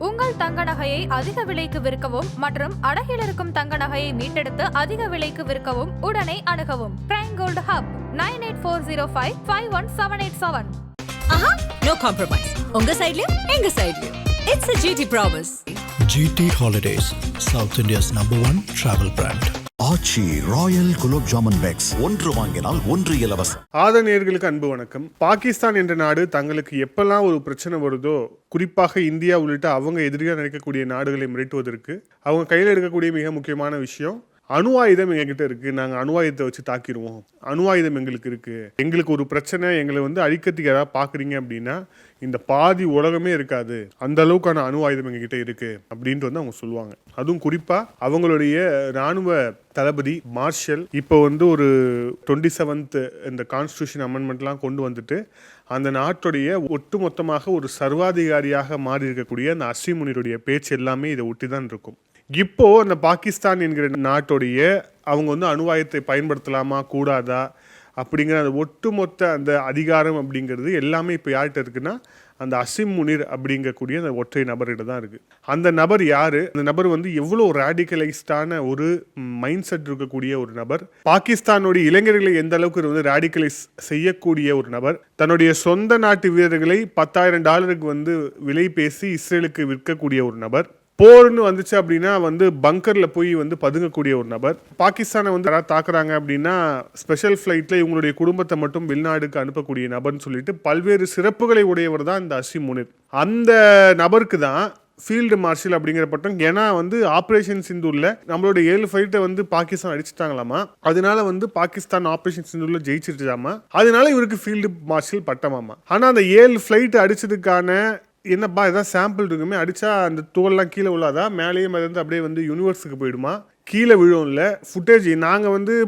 உங்கள் தங்க நகையை அதிக விலைக்கு விற்கவும் மற்றும் அடகில் இருக்கும் தங்க நகையை மீட்டெடுத்து அதிக விலைக்கு விற்கவும் உடனே அணுகவும் prime gold hub 9840551787. No compromise. உங்க சைடுலயும் எங்க சைடுலயும். It's a GT promise. GT Holidays, South India's #1 travel brand. Aachi Royal gulab jamun packs ஒன்று வாங்கினால் ஒன்று இலவசம். ஆதரணியர்களுக்கு அன்பு வணக்கம். பாகிஸ்தான் என்ற நாடு தங்களுக்கு எப்பெல்லாம் ஒரு பிரச்சனை வருதோ, குறிப்பாக இந்தியா உள்ளிட்ட அவங்க எதிரியாக நினைக்கக்கூடிய நாடுகளை மிரட்டுவதற்கு அவங்க கையில் இருக்கக்கூடிய மிக முக்கியமான விஷயம் அணு ஆயுதம் எங்ககிட்ட இருக்கு, நாங்கள் அணு ஆயுதத்தை வச்சு தாக்கிடுவோம், அணு ஆயுதம் எங்களுக்கு இருக்கு, எங்களுக்கு ஒரு பிரச்சனை, எங்களை அழிக்கிறதுக்கு யாராவது பார்க்குறீங்க அப்படின்னா இந்த பாதி உலகமே இருக்காது, அந்த அளவுக்கான அணு ஆயுதம் எங்ககிட்ட இருக்கு அப்படின்ட்டு அவங்க சொல்லுவாங்க. அதுவும் குறிப்பாக அவங்களுடைய இராணுவ தளபதி மார்ஷல் இப்போ ஒரு 27th இந்த கான்ஸ்டியூஷன் அமெண்ட்மெண்ட்லாம் கொண்டு வந்துட்டு அந்த நாட்டுடைய ஒட்டுமொத்தமாக ஒரு சர்வாதிகாரியாக மாறி இருக்கக்கூடிய அந்த அசீம் முனிருடைய பேச்சு எல்லாமே இதை ஒட்டி தான் இருக்கும். இப்போ அந்த பாகிஸ்தான் என்கிற நாட்டுடைய அவங்க அணு ஆயுதத்தை பயன்படுத்தலாமா கூடாதா அப்படிங்கிற அந்த ஒட்டுமொத்த அந்த அதிகாரம் அப்படிங்கிறது எல்லாமே இப்போ யார்கிட்ட இருக்குன்னா அந்த அசீம் முனிர் அப்படிங்கக்கூடிய அந்த ஒற்றை நபர்கிட்ட தான் இருக்குது. அந்த நபர் யார்? அந்த நபர் எவ்வளோ ரேடிக்கலைஸ்டான ஒரு மைண்ட் செட் இருக்கக்கூடிய ஒரு நபர், பாகிஸ்தானுடைய இளைஞர்களை எந்த அளவுக்கு ரேடிக்கலைஸ் செய்யக்கூடிய ஒரு நபர், தன்னுடைய சொந்த நாட்டு வீரர்களை $10,000 விலை பேசி இஸ்ரேலுக்கு விற்கக்கூடிய ஒரு நபர், போர்னு வந்துச்சு அப்படின்னா பங்கர்ல போய் பதுங்கக்கூடிய ஒரு நபர், பாகிஸ்தானை யாராவது தாக்குறாங்க அப்படின்னா ஸ்பெஷல் ஃபிளைட்ல இவங்களுடைய குடும்பத்தை மட்டும் வெளிநாடுக்கு அனுப்பக்கூடிய நபர்னு சொல்லிட்டு பல்வேறு சிறப்புகளை உடையவர் தான் இந்த அசீம் முனிர். அந்த நபருக்கு தான் ஃபீல்டு மார்ஷல் அப்படிங்கிற பட்டம். ஏன்னா ஆப்ரேஷன் சிந்தூர்ல நம்மளோட 7 ஃபைட்டை பாகிஸ்தான் அடிச்சுட்டாங்களாமா, அதனால பாகிஸ்தான் ஆப்ரேஷன் சிந்தூர்ல ஜெயிச்சிருச்சாமா, அதனால இவருக்கு ஃபீல்டு மார்ஷல் பட்டமாமா. ஆனா அந்த 7 ஃபிளைட் அடிச்சதுக்கான என்னப்பா ஏதாவது சாம்பிள் இருக்குமே, அடித்தா அந்த தோல்லாம் கீழே விழாதா, மேலேயே அப்படியே யூனிவர்ஸுக்கு போயிடுமா, கீழே விழும்ல, ஃபுட்டேஜ் நாங்கள்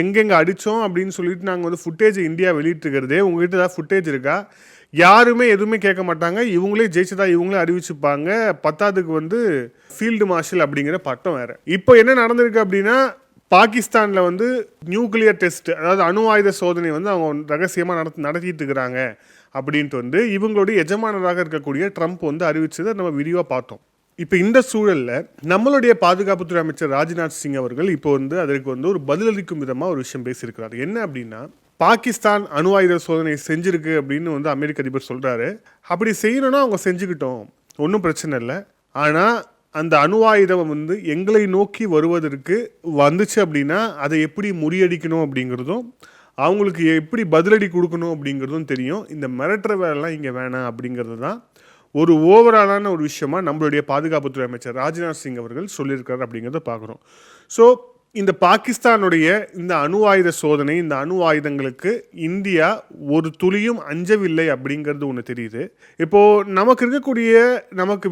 எங்கெங்கே அடித்தோம் அப்படின்னு சொல்லிட்டு நாங்கள் ஃபுட்டேஜ் இந்தியா வெளியிட்டிருக்கிறதே, உங்ககிட்ட ஏதாவது ஃபுட்டேஜ் இருக்கா? யாருமே எதுவுமே கேட்க மாட்டாங்க, இவங்களே ஜெயிச்சதா இவங்களே அறிவிச்சுப்பாங்க. பத்தாவதுக்கு ஃபீல்டு மார்ஷல் அப்படிங்கிற பட்டம் வேறு. இப்போ என்ன நடந்திருக்கு அப்படின்னா பாகிஸ்தானில் நியூக்ளியர் டெஸ்ட், அதாவது அணு ஆயுத சோதனை அவங்க ரகசியமாக நடத்திட்டு இருக்கிறாங்க அப்படின்ட்டு இவங்களுடைய எஜமானராக இருக்கக்கூடிய ட்ரம்ப் அறிவிச்சதை நம்ம வீடியோவாக பார்த்தோம். இப்போ இந்த சூழலில் நம்மளுடைய பாதுகாப்புத்துறை அமைச்சர் ராஜ்நாத் சிங் அவர்கள் இப்போ அதற்கு ஒரு பதிலளிக்கும் விதமாக ஒரு விஷயம் பேசியிருக்கிறார். என்ன அப்படின்னா, பாகிஸ்தான் அணு ஆயுத சோதனை செஞ்சிருக்கு அப்படின்னு அமெரிக்க அதிபர் சொல்கிறாரு. அப்படி செய்யணும்னா அவங்க செஞ்சுக்கிட்டோம், ஒன்றும் பிரச்சனை இல்லை. ஆனால் அந்த அணு ஆயுதம் எங்களை நோக்கி வருவதற்கு வந்துச்சு அப்படின்னா அதை எப்படி முறியடிக்கணும் அப்படிங்கிறதும் அவங்களுக்கு எப்படி பதிலடி கொடுக்கணும் அப்படிங்கிறதும் தெரியும். இந்த மிரட்டுற வேலைலாம் இங்கே வேணாம் அப்படிங்கிறது தான் ஒரு ஓவராலான ஒரு விஷயமா நம்மளுடைய பாதுகாப்புத்துறை அமைச்சர் ராஜ்நாத் சிங் அவர்கள் சொல்லியிருக்காரு அப்படிங்கிறத பார்க்குறோம். ஸோ இந்த பாகிஸ்தானுடைய இந்த அணு ஆயுத சோதனை, இந்த அணு ஆயுதங்களுக்கு இந்தியா ஒரு துளியும் அஞ்சவில்லை அப்படிங்கிறது ஒன்று தெரியுது. இப்போது நமக்கு இருக்கக்கூடிய நமக்கு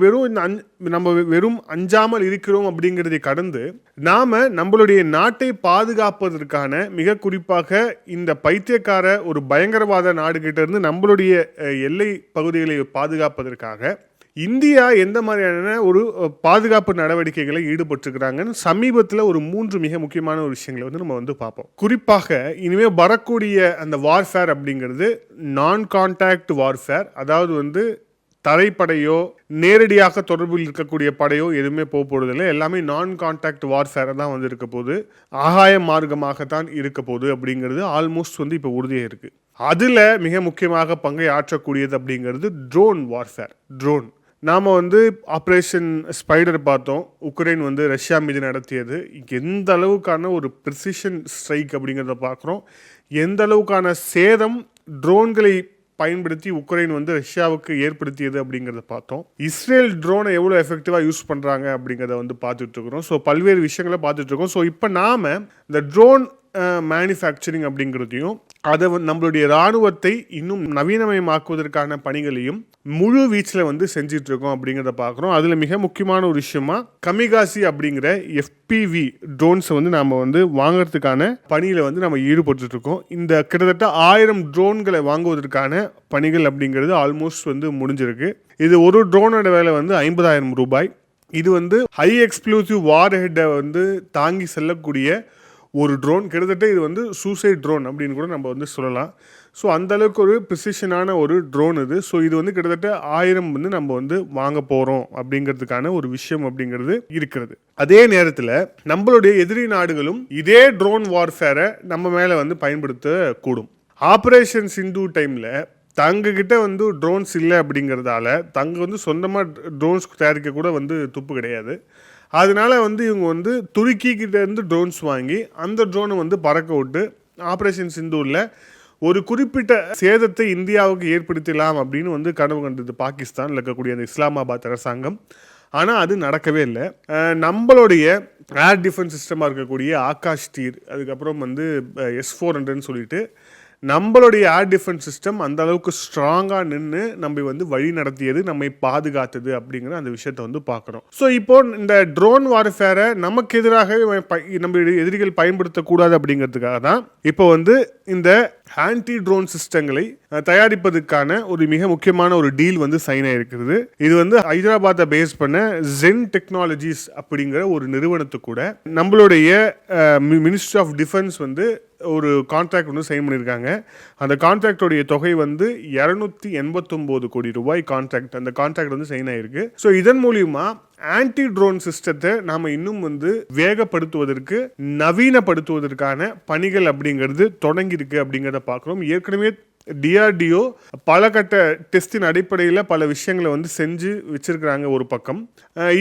நம்ம வெறும் அஞ்சாமல் இருக்கிறோம் அப்படிங்கிறதை கடந்து நாம் நம்மளுடைய நாட்டை பாதுகாப்பதற்கான, மிக குறிப்பாக இந்த பைத்தியக்கார ஒரு பயங்கரவாத நாடுகிட்ட இருந்து நம்மளுடைய எல்லை பகுதிகளை பாதுகாப்பதற்காக இந்தியா எந்த மாதிரியான ஒரு பாதுகாப்பு நடவடிக்கைகளை ஈடுபட்டிருக்கிறாங்கன்னு சமீபத்தில் ஒரு 3 மிக முக்கியமான ஒரு விஷயங்களை நம்ம பார்ப்போம். குறிப்பாக இனிமேல் வரக்கூடிய அந்த வார்ஃபேர் அப்படிங்கிறது நான் கான்டாக்ட் வார்ஃபேர், அதாவது தரைப்படையோ நேரடியாக தொடர்பில் இருக்கக்கூடிய படையோ எதுவுமே போகிறதில்லை, எல்லாமே நான் கான்டாக்ட் வார்ஃபேரை தான் இருக்க போகுது, ஆகாய மார்க்கமாகத்தான் இருக்க போகுது அப்படிங்கிறது ஆல்மோஸ்ட் இப்போ உறுதியாக இருக்குது. அதில் மிக முக்கியமாக பங்கை ஆற்றக்கூடியது அப்படிங்கிறது ட்ரோன் வார்ஃபேர். ட்ரோன் நாம் ஆப்ரேஷன் ஸ்பைடர் பார்த்தோம், உக்ரைன் ரஷ்யா மீது நடத்தியது. எந்த அளவுக்கான ஒரு ப்ரிசிஷன் ஸ்ட்ரைக் அப்படிங்கிறத பார்க்குறோம், எந்த அளவுக்கான சேதம் ட்ரோன்களை பயன்படுத்தி உக்ரைன் ரஷ்யாவுக்கு ஏற்படுத்தியது அப்படிங்கிறத பார்த்தோம். இஸ்ரேல் ட்ரோனை எவ்வளோ எஃபெக்டிவாக யூஸ் பண்ணுறாங்க அப்படிங்கிறத பார்த்துட்டு இருக்கிறோம். ஸோ பல்வேறு விஷயங்களை பார்த்துட்டு இருக்கோம். ஸோ இப்போ நாம் இந்த ட்ரோன் மேனுஃபேக்சரிங் அப்படிங்கிறதையும் அதை நம்மளுடைய இராணுவத்தை இன்னும் நவீனமயமாக்குவதற்கான பணிகளையும் முழு வீச்சில் செஞ்சிட்டு இருக்கோம் அப்படிங்கிறத பார்க்குறோம். அதில் மிக முக்கியமான ஒரு விஷயமா கமிகாசி அப்படிங்கிற FPV ட்ரோன்ஸை நாம் வாங்கிறதுக்கான பணியில் நம்ம ஈடுபட்டு இருக்கோம். இந்த கிட்டத்தட்ட 1000 ட்ரோன்களை வாங்குவதற்கான பணிகள் அப்படிங்கிறது ஆல்மோஸ்ட் முடிஞ்சிருக்கு. இது ஒரு ட்ரோனோட விலை $50,000. இது ஹை எக்ஸ்ப்ளோசிவ் வார் ஹெட்டை தாங்கி செல்லக்கூடிய ஒரு ட்ரோன் கிட்டத்தட்ட இது வந்து சூசைட் ட்ரோன் அப்படின்னு கூட நம்ம வந்து சொல்லலாம். ஸோ அந்தளவுக்கு ஒரு ப்ரிசிஷனான ஒரு ட்ரோன் இது. ஸோ இது வந்து கிட்டத்தட்ட 1000 வந்து நம்ம வந்து வாங்க போகிறோம் அப்படிங்கிறதுக்கான ஒரு விஷயம் அப்படிங்கிறது இருக்கிறது. அதே நேரத்தில் நம்மளுடைய எதிரி நாடுகளும் இதே ட்ரோன் வார்ஃபேரை நம்ம மேலே வந்து பயன்படுத்தக்கூடும். ஆப்ரேஷன் சிந்து டைமில் தங்கக்கிட்ட வந்து ட்ரோன்ஸ் இல்லை அப்படிங்கிறதால தங்க வந்து சொந்தமாக ட்ரோன்ஸ் தயாரிக்க கூட வந்து துப்பு கிடையாது. அதனால வந்து இவங்க வந்து துருக்கிக்கிட்ட இருந்து ட்ரோன்ஸ் வாங்கி அந்த ட்ரோனை வந்து பறக்க விட்டு ஆப்ரேஷன் சிந்தூரில் ஒரு குறிப்பிட்ட சேதத்தை இந்தியாவுக்கு ஏற்படுத்தலாம் அப்படின்னு வந்து கனவு கண்டது பாகிஸ்தானில் இருக்கக்கூடிய அந்த இஸ்லாமாபாத் அரசாங்கம். ஆனால் அது நடக்கவே இல்லை. நம்மளுடைய ஏர் டிஃபென்ஸ் சிஸ்டமாக இருக்கக்கூடிய ஆகாஷ் தீர், அதுக்கப்புறம் வந்து S-400ன்னு சொல்லிட்டு நம்மளுடைய ஏர் டிஃபென்ஸ் சிஸ்டம் அந்த அளவுக்கு ஸ்ட்ராங்காக நின்று நம்ம வந்து வழி நடத்தியது, நம்மை பாதுகாத்தது அப்படிங்கிற அந்த விஷயத்தை வந்து பார்க்குறோம். ஸோ இப்போ இந்த ட்ரோன் வார்ஃபேரை நமக்கு எதிராக நம்ம எதிரிகள் பயன்படுத்தக்கூடாது அப்படிங்கிறதுக்காக தான் இப்போ வந்து இந்த ஆன்டி ட்ரோன் சிஸ்டங்களை தயாரிப்பதற்கான ஒரு மிக முக்கியமான ஒரு டீல் வந்து சைன் ஆயிருக்கிறது. இது வந்து ஹைதராபாத்தை பேஸ் பண்ண ஜென் டெக்னாலஜிஸ் அப்படிங்கிற ஒரு நிறுவனத்து கூட நம்மளுடைய மினிஸ்ட்ரி ஆஃப் டிஃபென்ஸ் வந்து ஒரு கான்ட்ராக்ட் வந்து சைன் பண்ணியிருக்காங்க. அந்த கான்ட்ராக்டோடைய தொகை வந்து 289 கோடி ரூபாய் கான்ட்ராக்ட். அந்த கான்ட்ராக்ட் வந்து சைன் ஆயிருக்கு. ஸோ இதன் மூலியமா ஆன்டி ட்ரோன் சிஸ்டத்தை நாம இன்னும் வந்து வேகப்படுத்துவதற்கு, நவீனப்படுத்துவதற்கான பணிகள் அப்படிங்கிறது தொடங்கி இருக்கு அப்படிங்கிறத பார்க்குறோம். ஏற்கனவே DRDO பல கட்ட டெஸ்டின் அடிப்படையில் பல விஷயங்களை வந்து செஞ்சு வச்சிருக்கிறாங்க ஒரு பக்கம்.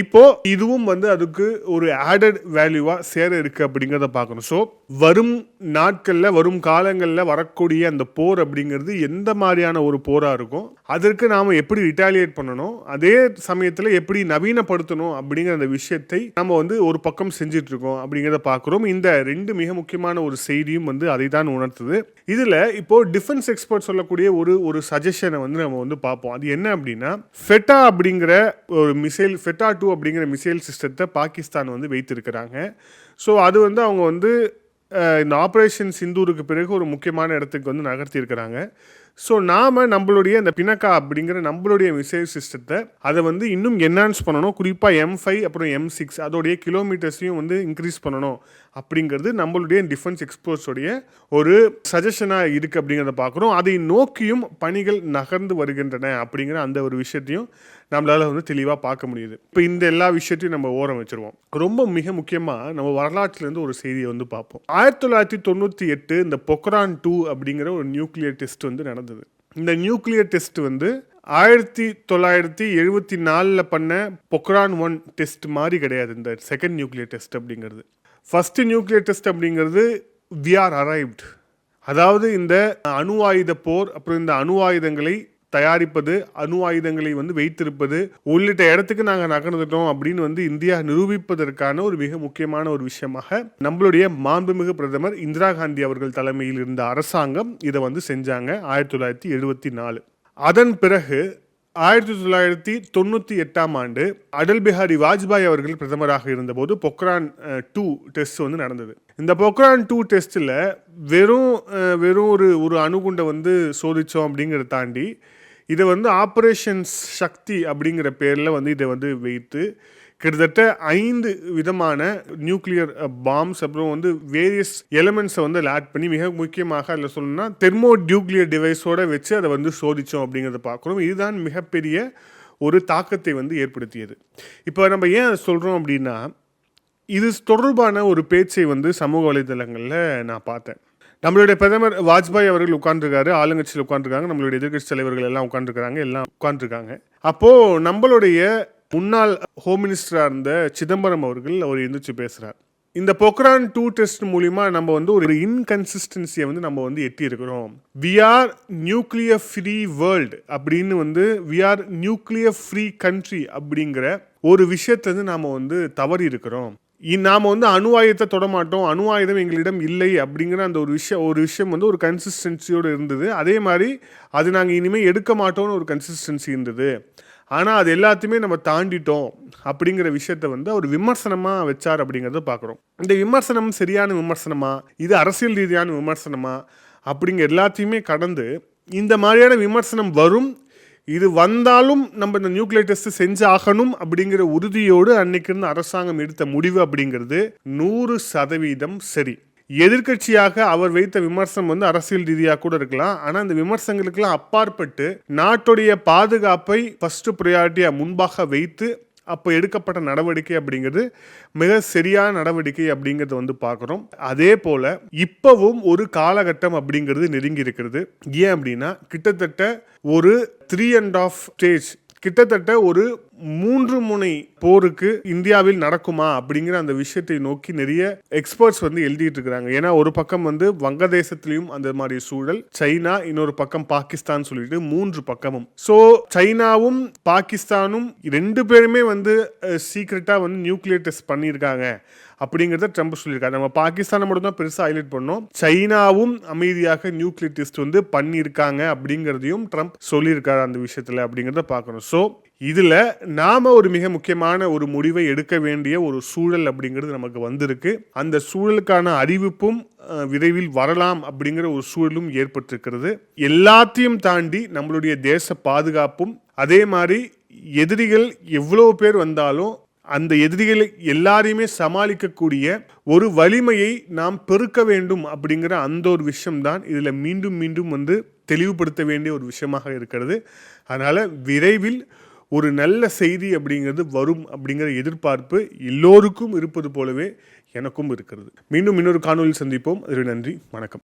இப்போ இதுவும் வந்து அதுக்கு ஒரு ஆடட் வேல்யூவா சேர இருக்கு அப்படிங்கிறத பார்க்கணும். ஸோ வரும் நாட்களில், வரும் காலங்களில் வரக்கூடிய அந்த போர் அப்படிங்கிறது எந்த மாதிரியான ஒரு போராக இருக்கும், அதற்கு நாம் எப்படி ரிட்டாலியேட் பண்ணணும், அதே சமயத்தில் எப்படி நவீனப்படுத்தணும் அப்படிங்கிற அந்த விஷயத்தை நம்ம வந்து ஒரு பக்கம் செஞ்சுட்டு இருக்கோம் அப்படிங்கிறத பார்க்குறோம். இந்த 2 மிக முக்கியமான ஒரு செய்தியும் வந்து அதை தான் உணர்த்துது. இதில் இப்போ டிஃபென்ஸ் எக்ஸ்பர்ட் சொல்லக்கூடிய ஒரு சஜஷனை வந்து நம்ம வந்து பார்ப்போம். அது என்ன அப்படின்னா, ஃபெட்டா அப்படிங்கிற ஒரு மிசைல், ஃபெட்டா 2 அப்படிங்கிற மிசைல் சிஸ்டத்தை பாகிஸ்தான் வந்து வைத்திருக்கிறாங்க. ஸோ அது வந்து அவங்க வந்து இந்த ஆப்ரேஷன் சிந்தூருக்கு பிறகு ஒரு முக்கியமான இடத்துக்கு வந்து நகர்த்தி இருக்கிறாங்க. ஸோ நாம் நம்மளுடைய அந்த பினக்கா அப்படிங்கிற நம்மளுடைய மிசைல் சிஸ்டத்தை அதை வந்து இன்னும் என்ஹான்ஸ் பண்ணணும். குறிப்பாக M5 அப்புறம் M6 அதோடைய கிலோமீட்டர்ஸையும் வந்து இன்க்ரீஸ் பண்ணணும் அப்படிங்கிறது நம்மளுடைய டிஃபென்ஸ் எக்ஸ்பர்ட்ஸோடைய ஒரு சஜஷனாக இருக்குது அப்படிங்கிறத பார்க்குறோம். அதை நோக்கியும் பணிகள் நகர்ந்து வருகின்றன அப்படிங்கிற அந்த ஒரு விஷயத்தையும் நம்மளால் வந்து தெளிவாக பார்க்க முடியுது. இப்போ இந்த எல்லா விஷயத்தையும் நம்ம ஓரம் வச்சுருவோம். ரொம்ப மிக முக்கியமாக நம்ம வரலாற்றுலேருந்து ஒரு செய்தியை வந்து பார்ப்போம். 1998 இந்த பொக்ரான் 2 அப்படிங்கிற ஒரு நியூக்ளியர் டெஸ்ட் வந்து நடந்தது. இந்த நியூக்ளியர் டெஸ்ட் வந்து 1974 பண்ண பொக்ரான் 1 டெஸ்ட் மாதிரி கிடையாது. இந்த செகண்ட் நியூக்ளியர் டெஸ்ட் அப்படிங்கிறது, ஃபர்ஸ்ட் நியூக்ளியர் டெஸ்ட் அப்படிங்கிறது வி ஆர் அரைவ்ட், அதாவது இந்த அணு ஆயுத போர், அப்புறம் இந்த அணு ஆயுதங்களை தயாரிப்பது, அணு ஆயுதங்களை வந்து வைத்திருப்பது உள்ளிட்ட இடத்துக்கு நாங்கள் நகர்ந்துட்டோம் அப்படின்னு வந்து இந்தியா நிரூபிப்பதற்கான ஒரு மிக முக்கியமான ஒரு விஷயமாக நம்மளுடைய மாண்புமிகு பிரதமர் இந்திரா காந்தி அவர்கள் தலைமையில் இருந்த அரசாங்கம் இதை வந்து செஞ்சாங்க 1974. அதன் பிறகு 1998ஆம் ஆண்டு அடல் பிஹாரி வாஜ்பாய் அவர்கள் பிரதமராக இருந்தபோது பொக்ரான் 2 டெஸ்ட் வந்து நடந்தது. இந்த பொக்ரான் 2 டெஸ்ட்டில் வெறும் ஒரு அணுகுண்டை வந்து சோதித்தோம் அப்படிங்கிறத தாண்டி இதை வந்து ஆப்ரேஷன்ஸ் சக்தி அப்படிங்கிற பேரில் வந்து இதை வந்து வைத்து கிட்டத்தட்ட 5 விதமான நியூக்ளியர் பாம்ஸ், அப்புறம் வந்து வேரியஸ் எலிமெண்ட்ஸை வந்து ஆட் பண்ணி, மிக முக்கியமாக அதில் சொல்லணும்னா தெர்மோ நியூக்ளியர் டிவைஸோடு வச்சு அதை வந்து சோதித்தோம் அப்படிங்கிறத பார்க்குறோம். இதுதான் மிகப்பெரிய ஒரு தாக்கத்தை வந்து ஏற்படுத்தியது. இப்போ நம்ம ஏன் அதை சொல்கிறோம் அப்படின்னா, இது தொடர்பான ஒரு பேச்சை வந்து சமூக வலைதளங்களில் நான் பார்த்தேன். நம்மளுடைய பிரதமர் வாஜ்பாய் அவர்கள் உட்காந்துருக்காரு, ஆளுங்கட்சியில் உட்காந்துருக்காங்க, நம்மளுடைய எதிர்கட்சி தலைவர்கள் எல்லாம் உட்காந்துருக்காங்க. அப்போது நம்மளுடைய முன்னாள் ஹோம் மினிஸ்டராக இருந்த சிதம்பரம் அவர்கள் அவர் எந்திரிச்சு பேசுகிறார். இந்த பொக்ரான் 2 டெஸ்ட் மூலிமா நம்ம வந்து ஒரு இன்கன்சிஸ்டன்சியை வந்து நம்ம வந்து எட்டி இருக்கிறோம். We are nuclear free world அப்படின்னு வந்து we are nuclear free country அப்படிங்கிற ஒரு விஷயத்தை வந்து நாம் வந்து தவறி இருக்கிறோம். நாம் வந்து அணு ஆயுதத்தை தொடமாட்டோம், அணு ஆயுதம் எங்களிடம் இல்லை அப்படிங்கிற அந்த ஒரு விஷயம் வந்து ஒரு கன்சிஸ்டன்சியோடு இருந்தது. அதே மாதிரி அது நாங்கள் இனிமேல் எடுக்க மாட்டோம்னு ஒரு கன்சிஸ்டன்சி இருந்தது. ஆனால் அது எல்லாத்தையுமே நம்ம தாண்டிட்டோம் அப்படிங்கிற விஷயத்த வந்து அவர் விமர்சனமாக வச்சார் அப்படிங்கிறத பார்க்குறோம். இந்த விமர்சனம் சரியான விமர்சனமா, இது அரசியல் ரீதியான விமர்சனமா அப்படிங்கிற எல்லாத்தையுமே கடந்து இந்த மாதிரியான விமர்சனம் வரும், இது வந்தாலும் நம்ம இந்த நியூக்ளியர் டெஸ்ட் செஞ்சு ஆகணும் அப்படிங்கிற உறுதியோடு அன்னைக்கு இருந்த அரசாங்கம் எடுத்த முடிவு அப்படிங்கிறது 100% சரி. எதிர்க்கட்சியாக அவர் வைத்த விமர்சனம் வந்து அரசியல் ரீதியாக கூட இருக்கலாம். ஆனால் அந்த விமர்சனங்களுக்கெல்லாம் அப்பாற்பட்டு நாட்டுடைய பாதுகாப்பை ஃபர்ஸ்ட் ப்ரையாரிட்டியா முன்பாக வைத்து அப்போ எடுக்கப்பட்ட நடவடிக்கை அப்படிங்கிறது மிக சரியான நடவடிக்கை அப்படிங்கிறத வந்து பார்க்குறோம். அதே போல் இப்போவும் ஒரு காலகட்டம் அப்படிங்கிறது நெருங்கி இருக்கிறது. ஏன் அப்படின்னா கிட்டத்தட்ட ஒரு 3.5 ஸ்டேஜ், கிட்டத்தட்ட ஒரு 3 முனை போருக்கு இந்தியாவில் நடக்குமா அப்படிங்கிற அந்த விஷயத்தை நோக்கி நிறைய எக்ஸ்பர்ட்ஸ் வந்து எழுதிட்டு இருக்கிறாங்க. ஏன்னா ஒரு பக்கம் வந்து வங்கதேசத்திலையும் அந்த மாதிரி சூழல், சைனா, இன்னொரு பக்கம் பாகிஸ்தான் சொல்லிட்டு 3 பக்கமும். ஸோ சைனாவும் பாகிஸ்தானும் 2 பேருமே வந்து சீக்ரெட்டா வந்து நியூக்ளியர் டெஸ்ட் பண்ணியிருக்காங்க அப்படிங்கிறத ட்ரம்ப் சொல்லியிருக்காரு. நம்ம பாகிஸ்தானை மட்டும் தான் பெருசாக ஹைலைட் பண்ணோம். சைனாவும் அமைதியாக நியூக்ளியர் டெஸ்ட் வந்து பண்ணியிருக்காங்க அப்படிங்கிறதையும் ட்ரம்ப் சொல்லியிருக்காரு அந்த விஷயத்தில் அப்படிங்கிறத பார்க்கணும். ஸோ இதில் நாம் ஒரு மிக முக்கியமான ஒரு முடிவை எடுக்க வேண்டிய ஒரு சூழல் அப்படிங்கிறது நமக்கு வந்திருக்கு. அந்த சூழலுக்கான அறிவிப்பும் விரைவில் வரலாம் அப்படிங்கிற ஒரு சூழலும் ஏற்பட்டிருக்கிறது. எல்லாத்தையும் தாண்டி நம்மளுடைய தேச பாதுகாப்பும், அதே மாதிரி எதிரிகள் எவ்வளோ பேர் வந்தாலும் அந்த எதிரிகளை எல்லாரையுமே சமாளிக்கக்கூடிய ஒரு வலிமையை நாம் பெருக்க வேண்டும் அப்படிங்கிற அந்த ஒரு விஷயம்தான் இதில் மீண்டும் மீண்டும் வந்து தெளிவுபடுத்த வேண்டிய ஒரு விஷயமாக இருக்கிறது. அதனால் விரைவில் ஒரு நல்ல செய்தி அப்படிங்கிறது வரும் அப்படிங்கிற எதிர்பார்ப்பு எல்லோருக்கும் இருப்பது போலவே எனக்கும் இருக்கிறது. மீண்டும் இன்னொரு காணொலியில் சந்திப்போம். நன்றி, வணக்கம்.